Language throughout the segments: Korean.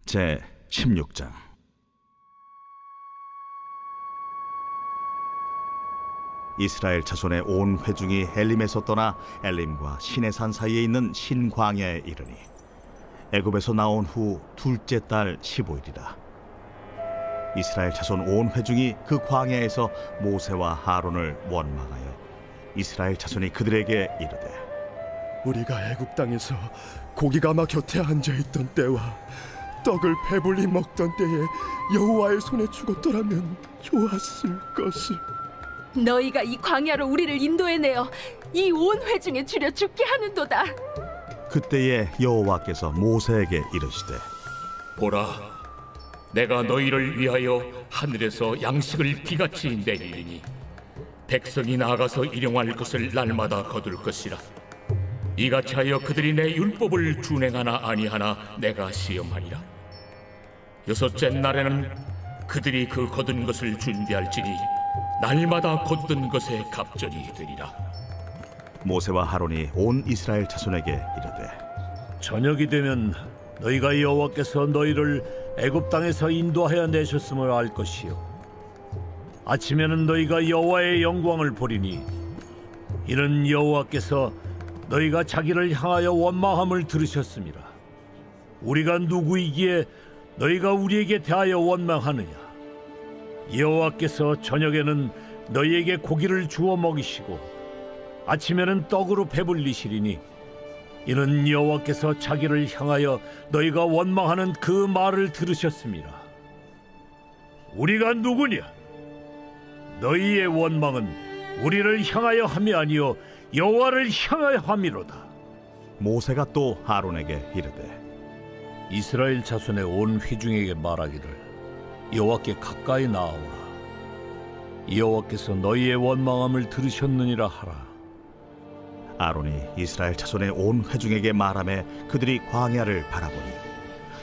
제 16장. 이스라엘 자손의 온 회중이 엘림에서 떠나 엘림과 시내산 사이에 있는 신광야에 이르니 애굽에서 나온 후 둘째 달 15일이라. 이스라엘 자손 온 회중이 그 광야에서 모세와 하론을 원망하여 이스라엘 자손이 그들에게 이르되, 우리가 애굽 땅에서 고기가마 곁에 앉아있던 때와 떡을 배불리 먹던 때에 여호와의 손에 죽었더라면 좋았을 것을. 너희가 이 광야로 우리를 인도해내어 이 온 회중에 줄여 죽게 하는도다. 그때에 여호와께서 모세에게 이르시되, 보라, 내가 너희를 위하여 하늘에서 양식을 비같이 내리리니 백성이 나아가서 일용할 것을 날마다 거둘 것이라. 이같이 하여 그들이 내 율법을 준행하나 아니하나 내가 시험하리라. 여섯째 날에는 그들이 그 거둔 것을 준비할지니 날마다 거둔 것에 갑절이 되리라. 모세와 하론이 온 이스라엘 자손에게 이르되, 저녁이 되면 너희가 여호와께서 너희를 애굽 땅에서 인도하여 내셨음을 알 것이요, 아침에는 너희가 여호와의 영광을 보리니 이는 여호와께서 너희가 자기를 향하여 원망함을 들으셨습니다. 우리가 누구이기에 너희가 우리에게 대하여 원망하느냐? 여호와께서 저녁에는 너희에게 고기를 주어 먹이시고 아침에는 떡으로 배불리시리니 이는 여호와께서 자기를 향하여 너희가 원망하는 그 말을 들으셨습니다. 우리가 누구냐? 너희의 원망은 우리를 향하여 함이 아니요 여호와를 향하여 함이로다. 모세가 또 하론에게 이르되, 이스라엘 자손의 온 회중에게 말하기를 여호와께 가까이 나아오라. 여호와께서 너희의 원망함을 들으셨느니라 하라. 아론이 이스라엘 자손의 온 회중에게 말하매 그들이 광야를 바라보니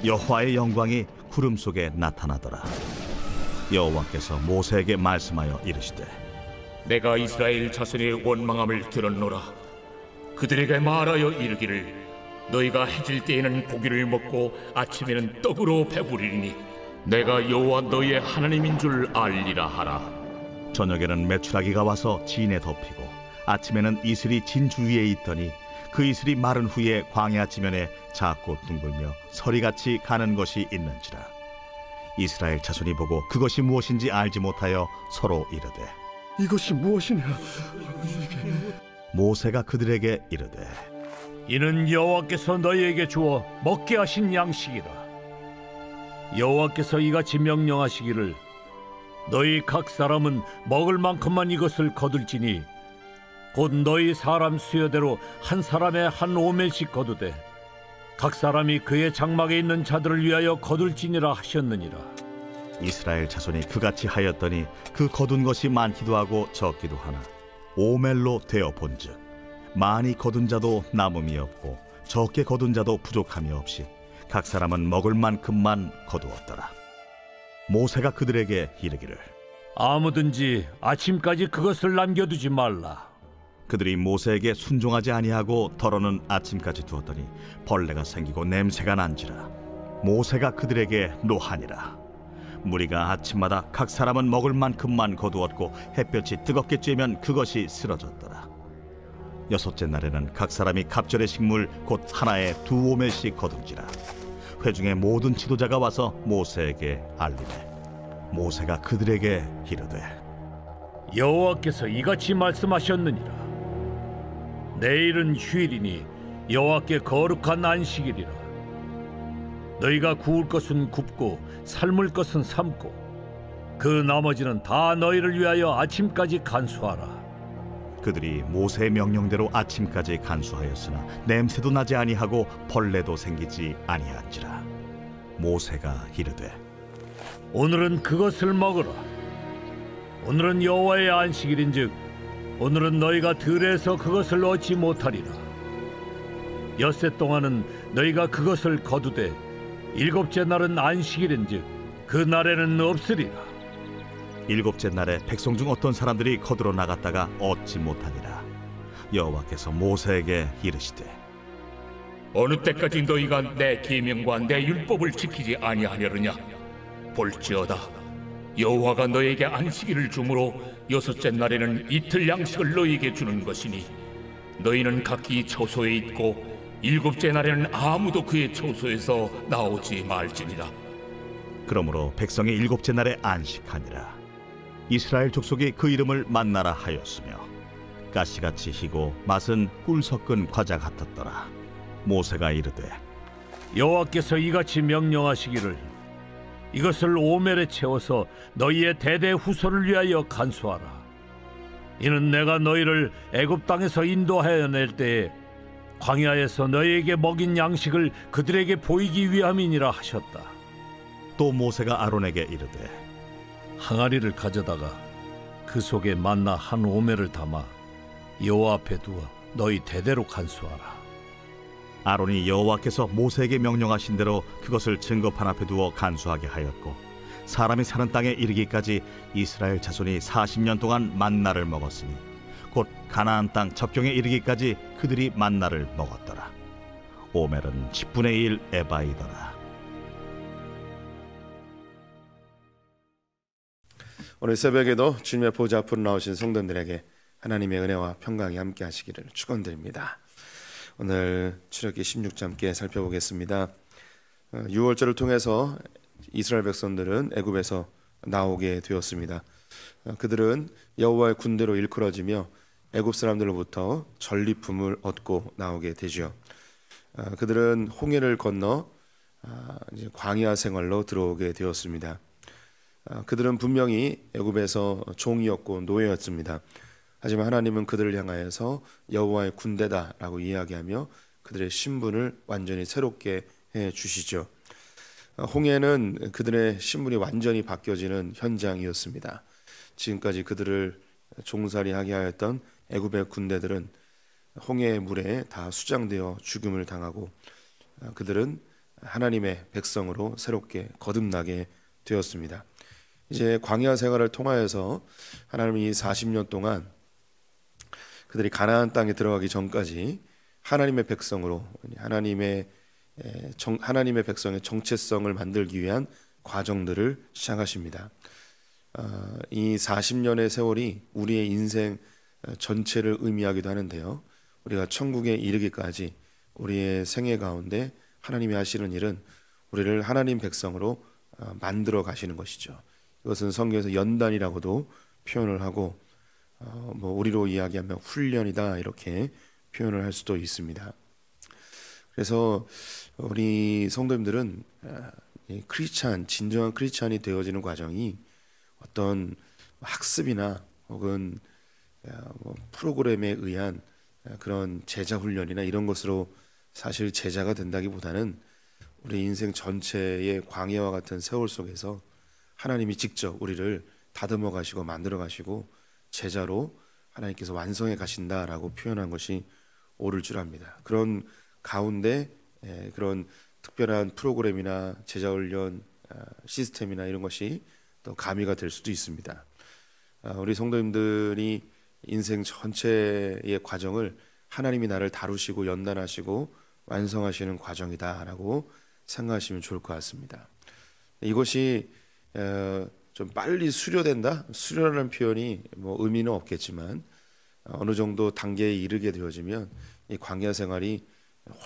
여호와의 영광이 구름 속에 나타나더라. 여호와께서 모세에게 말씀하여 이르시되, 내가 이스라엘 자손의 원망함을 들었노라. 그들에게 말하여 이르기를, 너희가 해질 때에는 고기를 먹고 아침에는 떡으로 배부리니 내가 여호와 너희의 하나님인 줄 알리라 하라. 저녁에는 메추라기가 와서 진에 덮이고 아침에는 이슬이 진 주위에 있더니 그 이슬이 마른 후에 광야 지면에 작고 둥글며 서리같이 가는 것이 있는지라. 이스라엘 자손이 보고 그것이 무엇인지 알지 못하여 서로 이르되, 이것이 무엇이냐? 모세가 그들에게 이르되, 이는 여호와께서 너희에게 주어 먹게 하신 양식이라. 여호와께서 이같이 명령하시기를, 너희 각 사람은 먹을 만큼만 이것을 거둘지니 곧 너희 사람 수여대로 한 사람에 한 오멜씩 거두되 각 사람이 그의 장막에 있는 자들을 위하여 거둘지니라 하셨느니라. 이스라엘 자손이 그같이 하였더니 그 거둔 것이 많기도 하고 적기도 하나 오멜로 되어 본즉 많이 거둔 자도 남음이 없고 적게 거둔 자도 부족함이 없이 각 사람은 먹을 만큼만 거두었더라. 모세가 그들에게 이르기를, 아무든지 아침까지 그것을 남겨두지 말라. 그들이 모세에게 순종하지 아니하고 덜어는 아침까지 두었더니 벌레가 생기고 냄새가 난지라. 모세가 그들에게 노하니라. 무리가 아침마다 각 사람은 먹을 만큼만 거두었고 햇볕이 뜨겁게 쬐면 그것이 쓰러졌더라. 여섯째 날에는 각 사람이 갑절의 식물 곧 하나에 2오멜씩 거둔지라. 회중의 모든 지도자가 와서 모세에게 알리되 모세가 그들에게 이르되, 여호와께서 이같이 말씀하셨느니라. 내일은 휴일이니 여호와께 거룩한 안식일이라. 너희가 구울 것은 굽고 삶을 것은 삶고 그 나머지는 다 너희를 위하여 아침까지 간수하라. 그들이 모세의 명령대로 아침까지 간수하였으나 냄새도 나지 아니하고 벌레도 생기지 아니한지라. 모세가 이르되, 오늘은 그것을 먹으라. 오늘은 여호와의 안식일인즉 오늘은 너희가 들에서 그것을 얻지 못하리라. 엿새 동안은 너희가 그것을 거두되 일곱째 날은 안식일인즉 그 날에는 없으리라. 일곱째 날에 백성 중 어떤 사람들이 거두러 나갔다가 얻지 못하니라. 여호와께서 모세에게 이르시되, 어느 때까지 너희가 내 계명과 내 율법을 지키지 아니하려느냐? 볼지어다, 여호와가 너에게 안식일을 주므로 여섯째 날에는 이틀 양식을 너희에게 주는 것이니 너희는 각기 처소에 있고 일곱째 날에는 아무도 그의 처소에서 나오지 말지니라. 그러므로 백성이 일곱째 날에 안식하니라. 이스라엘 족속이 그 이름을 만나라 하였으며 가시같이 희고 맛은 꿀 섞은 과자 같았더라. 모세가 이르되 여호와께서 이같이 명령하시기를 이것을 오멜에 채워서 너희의 대대 후손을 위하여 간수하라. 이는 내가 너희를 애굽 땅에서 인도하여 낼 때에 광야에서 너희에게 먹인 양식을 그들에게 보이기 위함이니라 하셨다. 또 모세가 아론에게 이르되 항아리를 가져다가 그 속에 만나 한 오멜을 담아 여호와 앞에 두어 너희 대대로 간수하라. 아론이 여호와께서 모세에게 명령하신 대로 그것을 증거판 앞에 두어 간수하게 하였고 사람이 사는 땅에 이르기까지 이스라엘 자손이 40년 동안 만나를 먹었으니 곧 가나안 땅 접경에 이르기까지 그들이 만나를 먹었더라. 오멜은 10분의 1 에바이더라. 오늘 새벽에도 주님의 보좌 앞으로 나오신 성도들에게 하나님의 은혜와 평강이 함께 하시기를 축원드립니다. 오늘 출애굽기 16장 함께 살펴보겠습니다. 6월절을 통해서 이스라엘 백성들은 애굽에서 나오게 되었습니다. 그들은 여호와의 군대로 일컬어지며 애굽 사람들로부터 전리품을 얻고 나오게 되죠. 그들은 홍해를 건너 이제 광야 생활로 들어오게 되었습니다. 그들은 분명히 애굽에서 종이었고 노예였습니다. 하지만 하나님은 그들을 향하여서 여호와의 군대다라고 이야기하며 그들의 신분을 완전히 새롭게 해 주시죠. 홍해는 그들의 신분이 완전히 바뀌어지는 현장이었습니다. 지금까지 그들을 종살이하게 하였던 애굽의 군대들은 홍해의 물에 다 수장되어 죽음을 당하고 그들은 하나님의 백성으로 새롭게 거듭나게 되었습니다. 이제 광야 생활을 통하여서 하나님이 40년 동안 그들이 가나안 땅에 들어가기 전까지 하나님의 백성으로 하나님의 백성의 정체성을 만들기 위한 과정들을 시작하십니다. 이 40년의 세월이 우리의 인생 전체를 의미하기도 하는데요. 우리가 천국에 이르기까지 우리의 생애 가운데 하나님이 하시는 일은 우리를 하나님 백성으로 만들어 가시는 것이죠. 이것은 성경에서 연단이라고도 표현을 하고 우리로 이야기하면 훈련이다 이렇게 표현을 할 수도 있습니다. 그래서 우리 성도님들은 진정한 크리스찬이 되어지는 과정이 어떤 학습이나 혹은 프로그램에 의한 그런 제자 훈련이나 이런 것으로 사실 제자가 된다기보다는 우리 인생 전체의 광야와 같은 세월 속에서 하나님이 직접 우리를 다듬어 가시고 만들어 가시고 제자로 하나님께서 완성해 가신다라고 표현한 것이 옳을 줄 압니다. 그런 가운데 그런 특별한 프로그램이나 제자 훈련 시스템이나 이런 것이 또 가미가 될 수도 있습니다. 우리 성도님들이 인생 전체의 과정을 하나님이 나를 다루시고 연단하시고 완성하시는 과정이다라고 생각하시면 좋을 것 같습니다. 이것이 좀 빨리 수료된다? 수료라는 표현이 의미는 없겠지만 어느 정도 단계에 이르게 되어지면 이 광야 생활이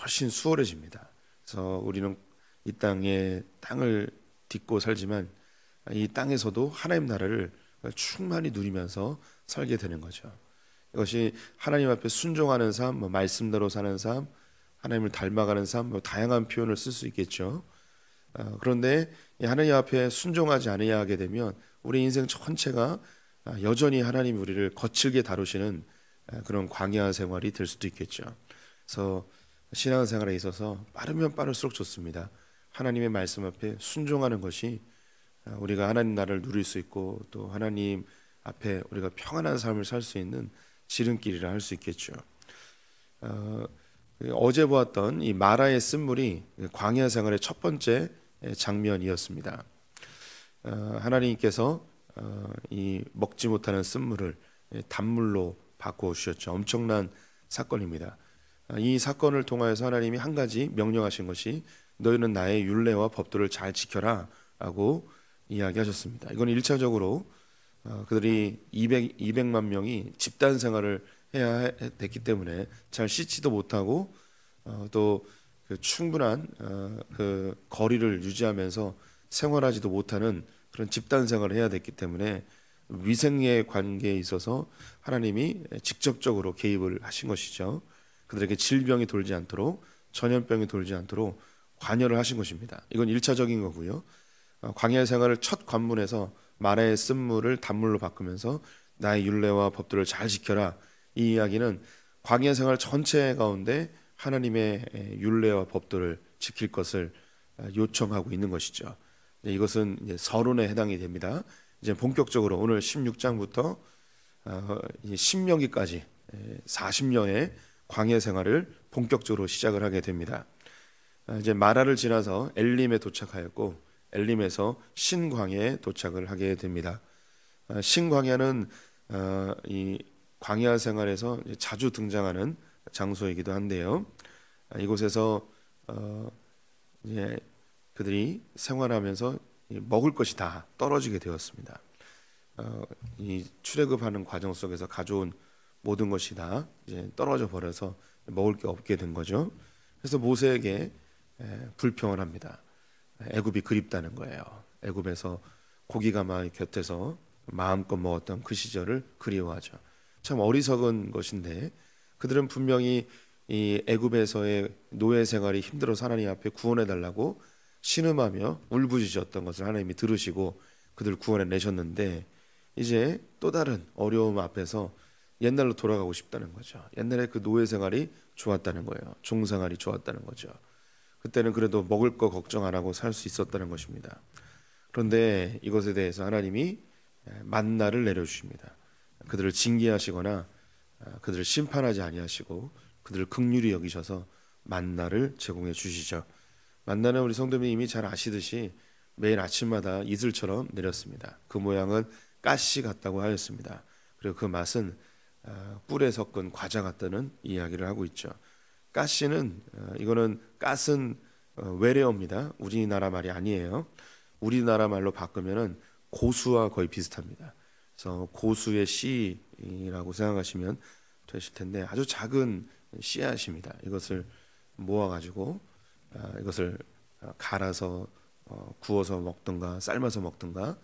훨씬 수월해집니다. 그래서 우리는 이 땅을 딛고 살지만 이 땅에서도 하나님 나라를 충만히 누리면서 살게 되는 거죠. 이것이 하나님 앞에 순종하는 삶, 말씀대로 사는 삶, 하나님을 닮아가는 삶, 다양한 표현을 쓸 수 있겠죠. 그런데 하나님 앞에 순종하지 않게 되면 우리 인생 전체가 여전히 하나님이 우리를 거칠게 다루시는 그런 광야 생활이 될 수도 있겠죠. 그래서 신앙생활에 있어서 빠르면 빠를수록 좋습니다. 하나님의 말씀 앞에 순종하는 것이 우리가 하나님 나라를 누릴 수 있고 또 하나님 앞에 우리가 평안한 삶을 살 수 있는 지름길이라 할 수 있겠죠. 어제 보았던 이 마라의 쓴물이 광야 생활의 첫 번째 장면이었습니다. 하나님께서 이 먹지 못하는 쓴물을 단물로 바꿔 주셨죠. 엄청난 사건입니다. 이 사건을 통하여서 하나님이 한 가지 명령하신 것이 너희는 나의 율례와 법도를 잘 지켜라 라고 이야기하셨습니다. 이건 1차적으로 그들이 200만 명이 집단 생활을 해야 됐기 때문에 잘 씻지도 못하고 또 그 충분한 그 거리를 유지하면서 생활하지도 못하는 그런 집단 생활을 해야 됐기 때문에 위생의 관계에 있어서 하나님이 직접적으로 개입을 하신 것이죠. 그들에게 질병이 돌지 않도록, 전염병이 돌지 않도록 관여를 하신 것입니다. 이건 1차적인 거고요. 광야 생활을 첫 관문에서 마라의 쓴물을 단물로 바꾸면서 나의 율례와 법도를 잘 지켜라, 이 이야기는 광야 생활 전체 가운데 하나님의 율례와 법도를 지킬 것을 요청하고 있는 것이죠. 이것은 이제 서론에 해당이 됩니다. 이제 본격적으로 오늘 16장부터 신명기까지 40년의 광야 생활을 본격적으로 시작을 하게 됩니다. 이제 마라를 지나서 엘림에 도착하였고 엘림에서 신광야에 도착을 하게 됩니다. 신광야는 이 광야 생활에서 자주 등장하는 장소이기도 한데요. 이곳에서 이제 그들이 생활하면서 먹을 것이 다 떨어지게 되었습니다. 이 출애굽하는 과정 속에서 가져온 모든 것이 다 이제 떨어져 버려서 먹을 게 없게 된 거죠. 그래서 모세에게 불평을 합니다. 애굽이 그립다는 거예요. 애굽에서 고기가마 곁에서 마음껏 먹었던 그 시절을 그리워하죠. 참 어리석은 것인데 그들은 분명히 이 애굽에서의 노예 생활이 힘들어서 하나님 앞에 구원해 달라고 신음하며 울부짖었던 것을 하나님이 들으시고 그들 구원해 내셨는데 이제 또 다른 어려움 앞에서 옛날로 돌아가고 싶다는 거죠. 옛날에 그 노예 생활이 좋았다는 거예요. 종생활이 좋았다는 거죠. 그때는 그래도 먹을 거 걱정 안 하고 살 수 있었다는 것입니다. 그런데 이것에 대해서 하나님이 만나를 내려주십니다. 그들을 징계하시거나 그들을 심판하지 아니하시고 그들을 긍휼히 여기셔서 만나를 제공해 주시죠. 만나는 우리 성도님이 이미 잘 아시듯이 매일 아침마다 이슬처럼 내렸습니다. 그 모양은 가시 같다고 하였습니다. 그리고 그 맛은 꿀에 섞은 과자 같다는 이야기를 하고 있죠. 가시는 이거는 가스는 외래어입니다. 우리나라 말이 아니에요. 우리나라 말로 바꾸면은 고수와 거의 비슷합니다. 그래서 고수의 씨라고 생각하시면 되실 텐데 아주 작은 씨앗입니다. 이것을 모아가지고 이것을 갈아서 구워서 먹든가 삶아서 먹든가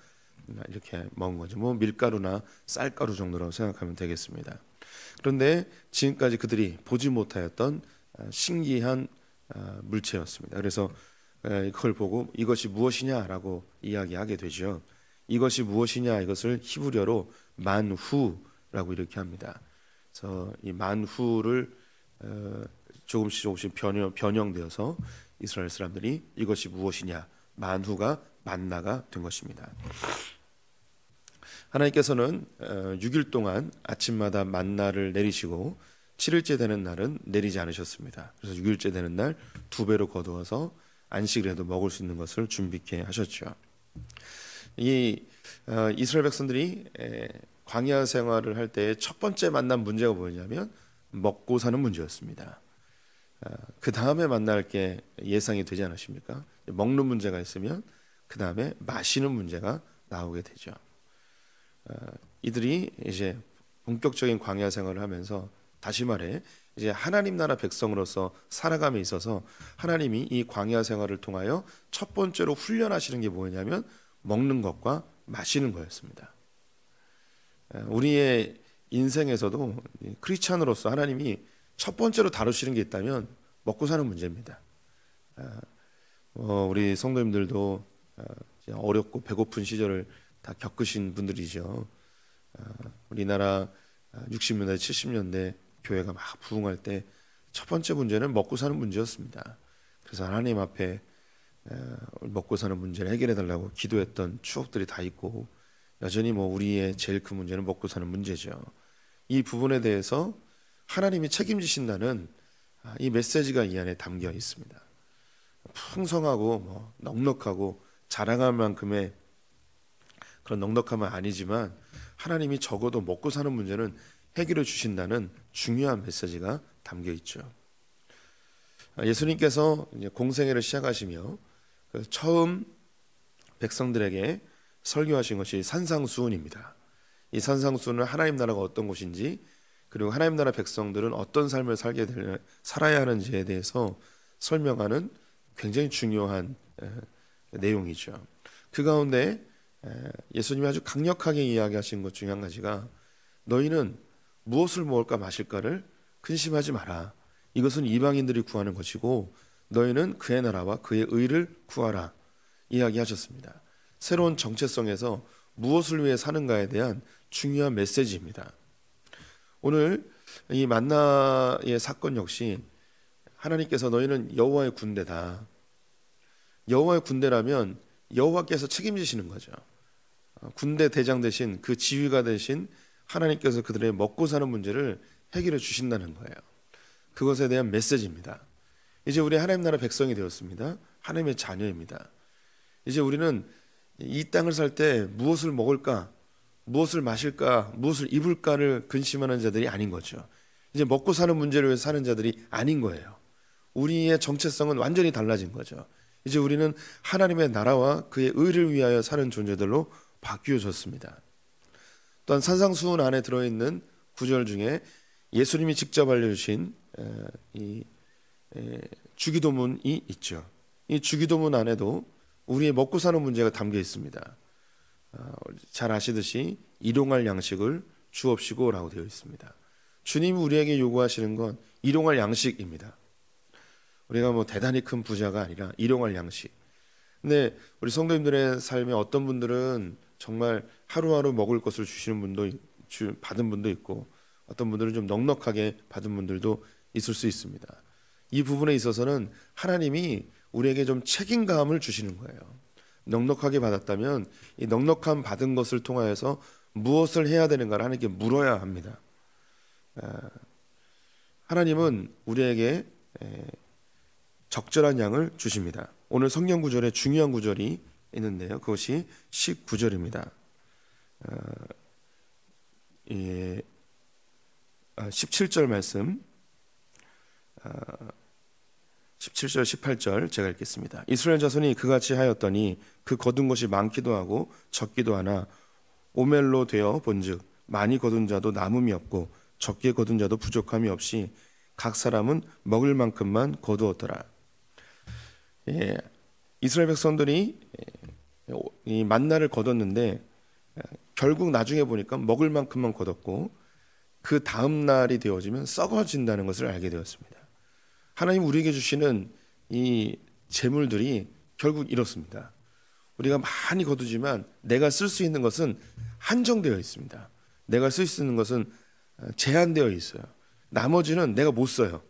이렇게 먹은 거죠. 뭐 밀가루나 쌀가루 정도라고 생각하면 되겠습니다. 그런데 지금까지 그들이 보지 못하였던 신기한 물체였습니다. 그래서 그걸 보고 이것이 무엇이냐라고 이야기하게 되죠. 이것이 무엇이냐, 이것을 히브리어로 만후라고 이렇게 합니다. 그래서 이 만후를 조금씩 변형되어서 이스라엘 사람들이 이것이 무엇이냐, 만후가 만나가 된 것입니다. 하나님께서는 6일 동안 아침마다 만나를 내리시고 7일째 되는 날은 내리지 않으셨습니다. 그래서 6일째 되는 날 2배로 거두어서 안식을 해도 먹을 수 있는 것을 준비케 하셨죠. 이 이스라엘 백성들이 광야 생활을 할 때 첫 번째 만난 문제가 뭐냐면 먹고 사는 문제였습니다. 그 다음에 만날 게 예상이 되지 않으십니까? 먹는 문제가 있으면 그 다음에 마시는 문제가 나오게 되죠. 이들이 이제 본격적인 광야 생활을 하면서 다시 말해 이제 하나님 나라 백성으로서 살아감에 있어서 하나님이 이 광야 생활을 통하여 첫 번째로 훈련하시는 게 뭐냐면 먹는 것과 마시는 거였습니다. 우리의 인생에서도 크리스찬으로서 하나님이 첫 번째로 다루시는 게 있다면 먹고 사는 문제입니다. 우리 성도님들도 어렵고 배고픈 시절을 다 겪으신 분들이죠. 우리나라 60년대 70년대 교회가 막 부흥할 때 첫 번째 문제는 먹고 사는 문제였습니다. 그래서 하나님 앞에 먹고 사는 문제를 해결해 달라고 기도했던 추억들이 다 있고 여전히 뭐 우리의 제일 큰 문제는 먹고 사는 문제죠. 이 부분에 대해서 하나님이 책임지신다는 이 메시지가 이 안에 담겨 있습니다. 풍성하고 뭐 넉넉하고 자랑할 만큼의 그런 넉넉함은 아니지만 하나님이 적어도 먹고 사는 문제는 해결해 주신다는 중요한 메시지가 담겨 있죠. 예수님께서 이제 공생애를 시작하시며 처음 백성들에게 설교하신 것이 산상수훈입니다. 이 산상수훈은 하나님 나라가 어떤 곳인지, 그리고 하나님 나라 백성들은 어떤 삶을 살아야 하는지에 대해서 설명하는 굉장히 중요한 내용이죠. 그 가운데 예수님이 아주 강력하게 이야기하신 것 중에 한 가지가, 너희는 무엇을 먹을까 마실까를 근심하지 마라. 이것은 이방인들이 구하는 것이고 너희는 그의 나라와 그의 의를 구하라 이야기하셨습니다. 새로운 정체성에서 무엇을 위해 사는가에 대한 중요한 메시지입니다. 오늘 이 만나의 사건 역시 하나님께서 너희는 여호와의 군대다. 여호와의 군대라면 여호와께서 책임지시는 거죠. 군대 대장 대신, 그 지휘가 대신 하나님께서 그들의 먹고 사는 문제를 해결해 주신다는 거예요. 그것에 대한 메시지입니다. 이제 우리 하나님 나라 백성이 되었습니다. 하나님의 자녀입니다. 이제 우리는 이 땅을 살 때 무엇을 먹을까, 무엇을 마실까, 무엇을 입을까를 근심하는 자들이 아닌 거죠. 이제 먹고 사는 문제를 위해 사는 자들이 아닌 거예요. 우리의 정체성은 완전히 달라진 거죠. 이제 우리는 하나님의 나라와 그의 의를 위하여 사는 존재들로 바뀌어졌습니다. 또한 산상수훈 안에 들어있는 구절 중에 예수님이 직접 알려주신 이 주기도문이 있죠. 이 주기도문 안에도 우리의 먹고 사는 문제가 담겨 있습니다. 잘 아시듯이 일용할 양식을 주옵시고 라고 되어 있습니다. 주님이 우리에게 요구하시는 건 일용할 양식입니다. 우리가 뭐 대단히 큰 부자가 아니라 일용할 양식. 근데 우리 성도님들의 삶에 어떤 분들은 정말 하루하루 먹을 것을 주시는 분도 받은 분도 있고, 어떤 분들은 좀 넉넉하게 받은 분들도 있을 수 있습니다. 이 부분에 있어서는 하나님이 우리에게 좀 책임감을 주시는 거예요. 넉넉하게 받았다면 이 넉넉한 받은 것을 통하여서 무엇을 해야 되는가를 하나님께 물어야 합니다. 하나님은 우리에게 적절한 양을 주십니다. 오늘 성경 구절에 중요한 구절이 있는데요. 그것이 19절입니다. 17절 말씀, 17절 18절 제가 읽겠습니다. 이스라엘 자손이 그같이 하였더니 그 거둔 것이 많기도 하고 적기도 하나 오멜로 되어 본즉 많이 거둔 자도 남음이 없고 적게 거둔 자도 부족함이 없이 각 사람은 먹을 만큼만 거두었더라. 이스라엘 백성들이 이 만나를 거뒀는데 결국 나중에 보니까 먹을 만큼만 거뒀고 그 다음 날이 되어지면 썩어진다는 것을 알게 되었습니다. 하나님 우리에게 주시는 이 재물들이 결국 이렇습니다. 우리가 많이 거두지만 내가 쓸 수 있는 것은 한정되어 있습니다. 내가 쓸 수 있는 것은 제한되어 있어요. 나머지는 내가 못 써요.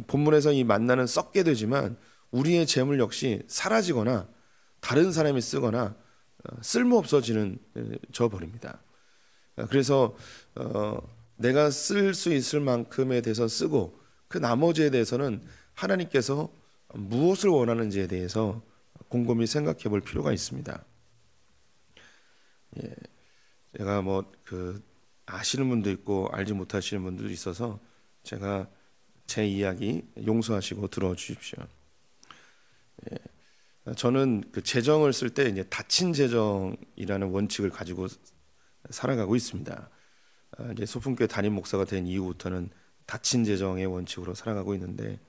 본문에서 이 만나는 썩게 되지만 우리의 재물 역시 사라지거나 다른 사람이 쓰거나 쓸모없어지는 져 버립니다. 그래서 내가 쓸 수 있을 만큼에 대해서 쓰고 그 나머지에 대해서는 하나님께서 무엇을 원하는지에 대해서 곰곰이 생각해 볼 필요가 있습니다. 제가 아시는 분도 있고 알지 못하시는 분들도 있어서 제가 제 이야기 용서하시고 들어주십시오. 저는 그 재정을 쓸 때 이제 닫힌 재정이라는 원칙을 가지고 살아가고 있습니다. 이제 소풍교회 담임 목사가 된 이후부터는 닫힌 재정의 원칙으로 살아가고 있는데,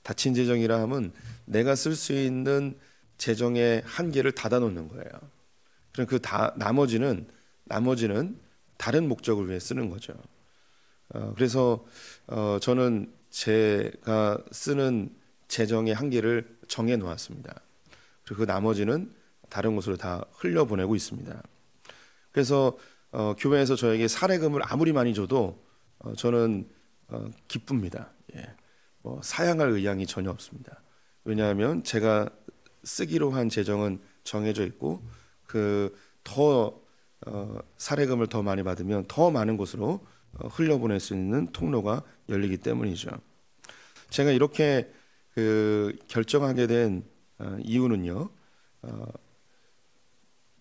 닫힌 재정이라 하면 내가 쓸 수 있는 재정의 한계를 닫아놓는 거예요. 그럼 나머지는 다른 목적을 위해 쓰는 거죠. 그래서 저는 제가 쓰는 재정의 한계를 정해 놓았습니다. 그리고 그 나머지는 다른 곳으로 다 흘려보내고 있습니다. 그래서 교회에서 저에게 사례금을 아무리 많이 줘도 저는 기쁩니다. 사양할 의향이 전혀 없습니다. 왜냐하면 제가 쓰기로 한 재정은 정해져 있고 더 사례금을 더 많이 받으면 더 많은 곳으로 흘려보낼 수 있는 통로가 열리기 때문이죠. 제가 이렇게 결정하게 된 이유는요.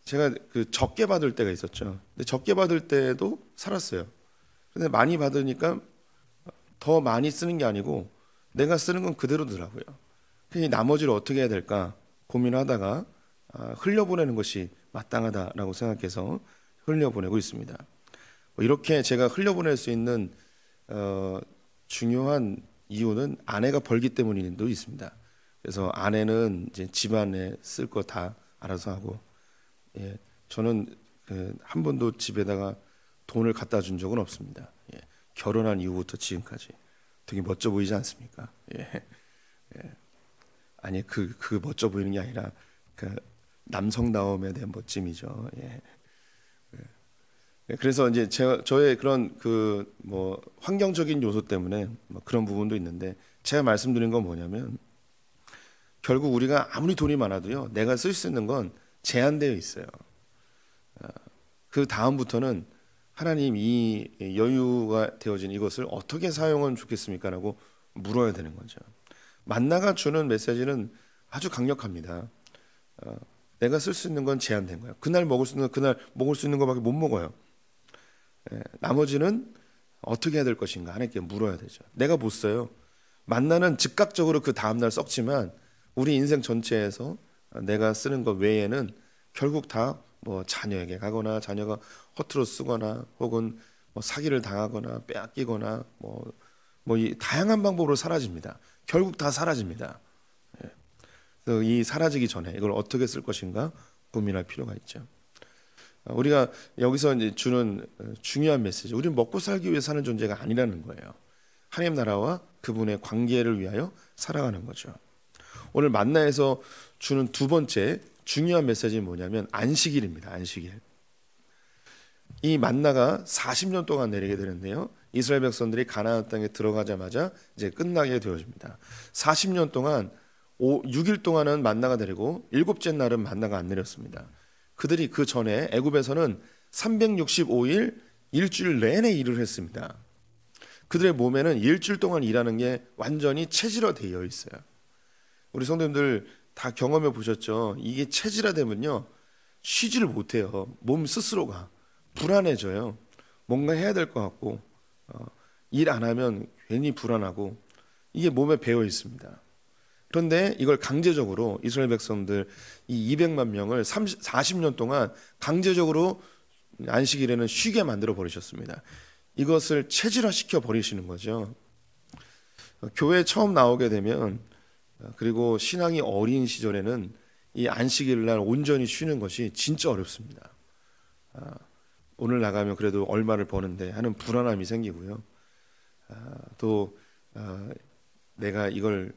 제가 적게 받을 때가 있었죠. 근데 적게 받을 때도 살았어요. 근데 많이 받으니까 더 많이 쓰는 게 아니고 내가 쓰는 건 그대로더라고요. 그냥 나머지를 어떻게 해야 될까 고민하다가 흘려보내는 것이 마땅하다라고 생각해서 흘려보내고 있습니다. 이렇게 제가 흘려보낼 수 있는 중요한 이유는 아내가 벌기 때문도 있습니다. 그래서 아내는 이제 집안에 쓸 거 다 알아서 하고, 저는 한 번도 집에다가 돈을 갖다 준 적은 없습니다. 결혼한 이후부터 지금까지. 되게 멋져 보이지 않습니까? 아니 그 멋져 보이는 게 아니라 그 남성다움에 대한 멋짐이죠. 그래서 이제 저의 그런 환경적인 요소 때문에 그런 부분도 있는데, 제가 말씀드린 건 뭐냐면 결국 우리가 아무리 돈이 많아도요, 내가 쓸 수 있는 건 제한되어 있어요. 그 다음부터는 하나님 이 여유가 되어진 이것을 어떻게 사용하면 좋겠습니까라고 물어야 되는 거죠. 만나가 주는 메시지는 아주 강력합니다. 내가 쓸 수 있는 건 제한된 거예요. 그날 먹을 수 있는 것밖에 못 먹어요. 나머지는 어떻게 해야 될 것인가 하나님께 물어야 되죠. 내가 못 써요. 만나는 즉각적으로 그 다음날 썩지만 우리 인생 전체에서 내가 쓰는 것 외에는 결국 다 자녀에게 가거나 자녀가 허투루 쓰거나 혹은 사기를 당하거나 빼앗기거나 이 다양한 방법으로 사라집니다. 결국 다 사라집니다. 그래서 이 사라지기 전에 이걸 어떻게 쓸 것인가 고민할 필요가 있죠. 우리가 여기서 이제 주는 중요한 메시지, 우리는 먹고 살기 위해 사는 존재가 아니라는 거예요. 하나님 나라와 그분의 관계를 위하여 살아가는 거죠. 오늘 만나에서 주는 두 번째 중요한 메시지는 뭐냐면 안식일입니다. 안식일. 이 만나가 40년 동안 내리게 되는데요, 이스라엘 백성들이 가나안 땅에 들어가자마자 이제 끝나게 되어집니다. 40년 동안 6일 동안은 만나가 내리고 7째 날은 만나가 안 내렸습니다. 그들이 그 전에 애굽에서는 365일 일주일 내내 일을 했습니다. 그들의 몸에는 일주일 동안 일하는 게 완전히 체질화되어 있어요. 우리 성도님들 다 경험해 보셨죠? 이게 체질화되면요, 쉬지를 못해요. 몸 스스로가 불안해져요. 뭔가 해야 될 것 같고, 일 안 하면 괜히 불안하고, 이게 몸에 배어 있습니다. 그런데 이걸 강제적으로 이스라엘 백성들 이 200만 명을 40년 동안 강제적으로 안식일에는 쉬게 만들어 버리셨습니다. 이것을 체질화시켜 버리시는 거죠. 교회에 처음 나오게 되면, 그리고 신앙이 어린 시절에는 이 안식일 날 온전히 쉬는 것이 진짜 어렵습니다. 오늘 나가면 그래도 얼마를 버는데 하는 불안함이 생기고요. 또 내가 이걸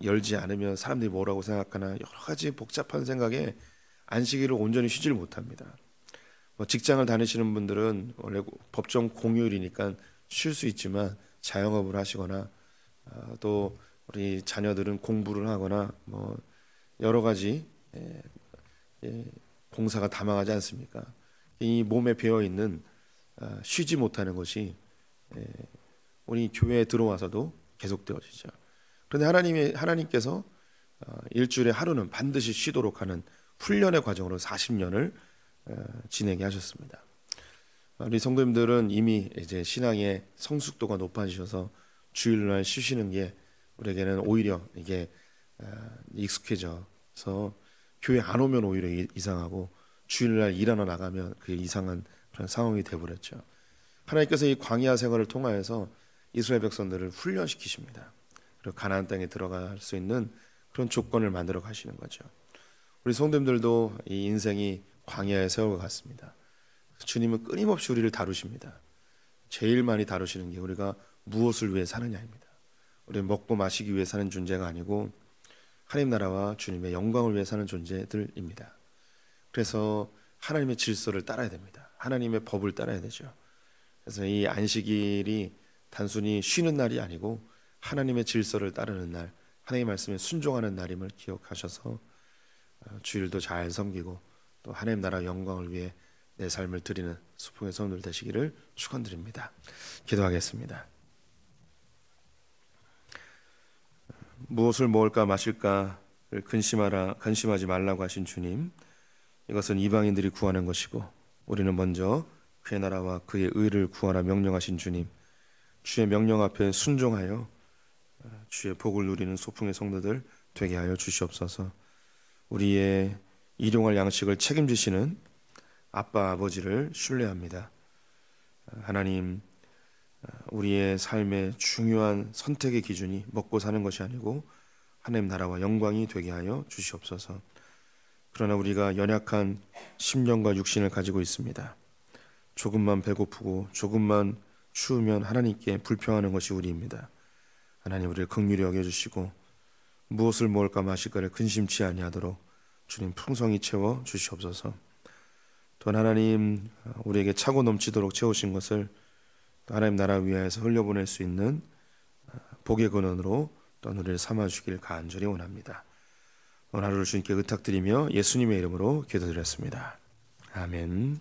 열지 않으면 사람들이 뭐라고 생각하나, 여러 가지 복잡한 생각에 안식일을 온전히 쉬지를 못합니다. 직장을 다니시는 분들은 원래 법정 공휴일이니까 쉴 수 있지만 자영업을 하시거나, 또 우리 자녀들은 공부를 하거나 여러 가지 공사가 다망하지 않습니까? 이 몸에 배어 있는 쉬지 못하는 것이 우리 교회에 들어와서도 계속되어지죠. 그런데 하나님께서 일주일에 하루는 반드시 쉬도록 하는 훈련의 과정으로 40년을 진행해 하셨습니다. 우리 성도님들은 이미 이제 신앙의 성숙도가 높아지셔서 주일날 쉬시는 게 우리에게는 오히려 이게 익숙해져서 교회 안 오면 오히려 이상하고, 주일날 일하러 나가면 그게 이상한 그런 상황이 되어버렸죠. 하나님께서 이 광야 생활을 통하여서 이스라엘 백성들을 훈련시키십니다. 그리고 가나안 땅에 들어갈 수 있는 그런 조건을 만들어 가시는 거죠. 우리 성도님들도 이 인생이 광야의 세월과 같습니다. 주님은 끊임없이 우리를 다루십니다. 제일 많이 다루시는 게 우리가 무엇을 위해 사느냐입니다. 우리는 먹고 마시기 위해 사는 존재가 아니고 하나님 나라와 주님의 영광을 위해 사는 존재들입니다. 그래서 하나님의 질서를 따라야 됩니다. 하나님의 법을 따라야 되죠. 그래서 이 안식일이 단순히 쉬는 날이 아니고 하나님의 질서를 따르는 날, 하나님의 말씀에 순종하는 날임을 기억하셔서 주일도 잘 섬기고 또 하나님 나라 영광을 위해 내 삶을 드리는 수풍의 성도들 되시기를 축원드립니다. 기도하겠습니다. 무엇을 먹을까 마실까를 근심하지 말라고 하신 주님, 이것은 이방인들이 구하는 것이고 우리는 먼저 그의 나라와 그의 의를 구하라 명령하신 주님, 주의 명령 앞에 순종하여 주의 복을 누리는 소풍의 성도들 되게 하여 주시옵소서. 우리의 일용할 양식을 책임지시는 아빠 아버지를 신뢰합니다. 하나님, 우리의 삶의 중요한 선택의 기준이 먹고 사는 것이 아니고 하나님 나라와 영광이 되게 하여 주시옵소서. 그러나 우리가 연약한 심령과 육신을 가지고 있습니다. 조금만 배고프고 조금만 추우면 하나님께 불평하는 것이 우리입니다. 하나님, 우리를 긍휼히 여겨주시고 무엇을 먹을까 마실까를 근심치 아니하도록 주님 풍성히 채워 주시옵소서. 또한 하나님, 우리에게 차고 넘치도록 채우신 것을 또 하나님 나라 위하여서 흘려보낼 수 있는 복의 근원으로 또 우리를 삼아주길 간절히 원합니다. 오늘 하루를 주님께 의탁드리며 예수님의 이름으로 기도드렸습니다. 아멘.